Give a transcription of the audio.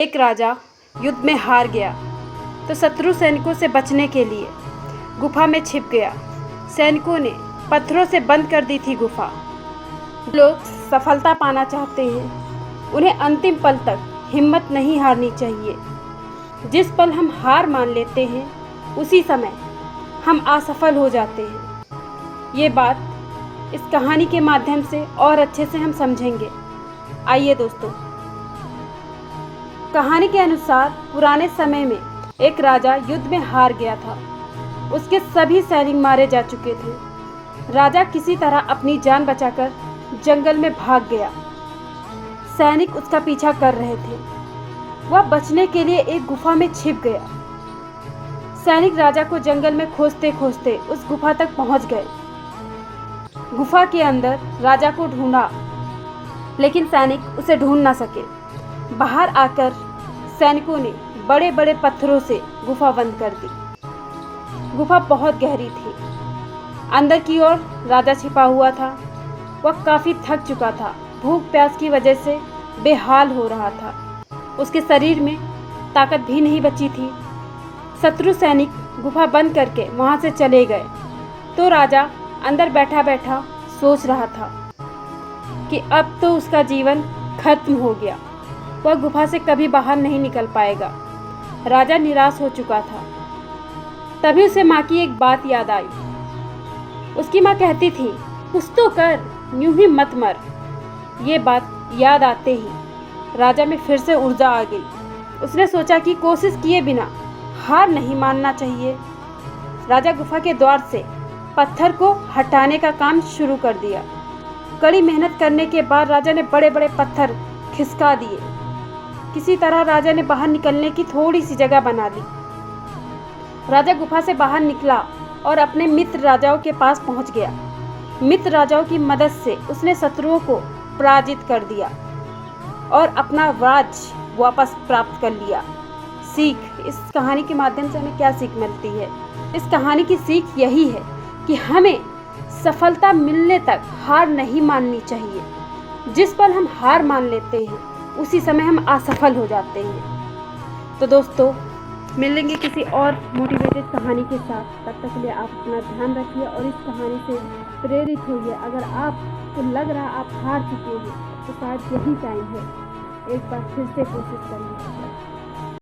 एक राजा युद्ध में हार गया तो शत्रु सैनिकों से बचने के लिए गुफा में छिप गया। सैनिकों ने पत्थरों से बंद कर दी थी गुफा। लोग सफलता पाना चाहते हैं, उन्हें अंतिम पल तक हिम्मत नहीं हारनी चाहिए। जिस पल हम हार मान लेते हैं उसी समय हम असफल हो जाते हैं। ये बात इस कहानी के माध्यम से और अच्छे से हम समझेंगे। आइए दोस्तों, कहानी के अनुसार पुराने समय में एक राजा युद्ध में हार गया था। उसके सभी सैनिक मारे जा चुके थे। राजा किसी तरह अपनी जान बचाकर जंगल में भाग गया। सैनिक उसका पीछा कर रहे थे। वह बचने के लिए एक गुफा में छिप गया। सैनिक राजा को जंगल में खोजते खोजते उस गुफा तक पहुंच गए। गुफा के अंदर राजा को ढूंढा, लेकिन सैनिक उसे ढूंढ ना सके। बाहर आकर सैनिकों ने बड़े बड़े पत्थरों से गुफा बंद कर दी। गुफा बहुत गहरी थी। अंदर की ओर राजा छिपा हुआ था। वह काफी थक चुका था। भूख प्यास की वजह से बेहाल हो रहा था। उसके शरीर में ताकत भी नहीं बची थी। शत्रु सैनिक गुफा बंद करके वहां से चले गए तो राजा अंदर बैठा बैठा सोच रहा था कि अब तो उसका जीवन खत्म हो गया। वह गुफा से कभी बाहर नहीं निकल पाएगा। राजा निराश हो चुका था। तभी उसे माँ की एक बात याद आई। उसकी माँ कहती थी, कुछ तो कर, यूं ही मत मर। ये बात याद आते ही राजा में फिर से ऊर्जा आ गई। उसने सोचा कि कोशिश किए बिना हार नहीं मानना चाहिए। राजा गुफा के द्वार से पत्थर को हटाने का काम शुरू कर दिया। कड़ी मेहनत करने के बाद राजा ने बड़े बड़े पत्थर खिसका दिए। किसी तरह राजा ने बाहर निकलने की थोड़ी सी जगह बना ली। राजा गुफा से बाहर निकला और अपने मित्र राजाओं के पास पहुंच गया। मित्र राजाओं की मदद से उसने शत्रुओं को पराजित कर दिया और अपना राज्य वापस प्राप्त कर लिया। सीख, इस कहानी के माध्यम से हमें क्या सीख मिलती है? इस कहानी की सीख यही है कि हमें सफलता मिलने तक हार नहीं माननी चाहिए। जिस पल हम हार मान लेते हैं उसी समय हम असफल हो जाते हैं। तो दोस्तों, मिलेंगे किसी और मोटिवेटेड कहानी के साथ। तब तक के लिए आप अपना ध्यान रखिए और इस कहानी से प्रेरित होइए। अगर आपको लग रहा आप हार चुके हैं तो शायद यही टाइम है एक बार फिर से कोशिश करिए।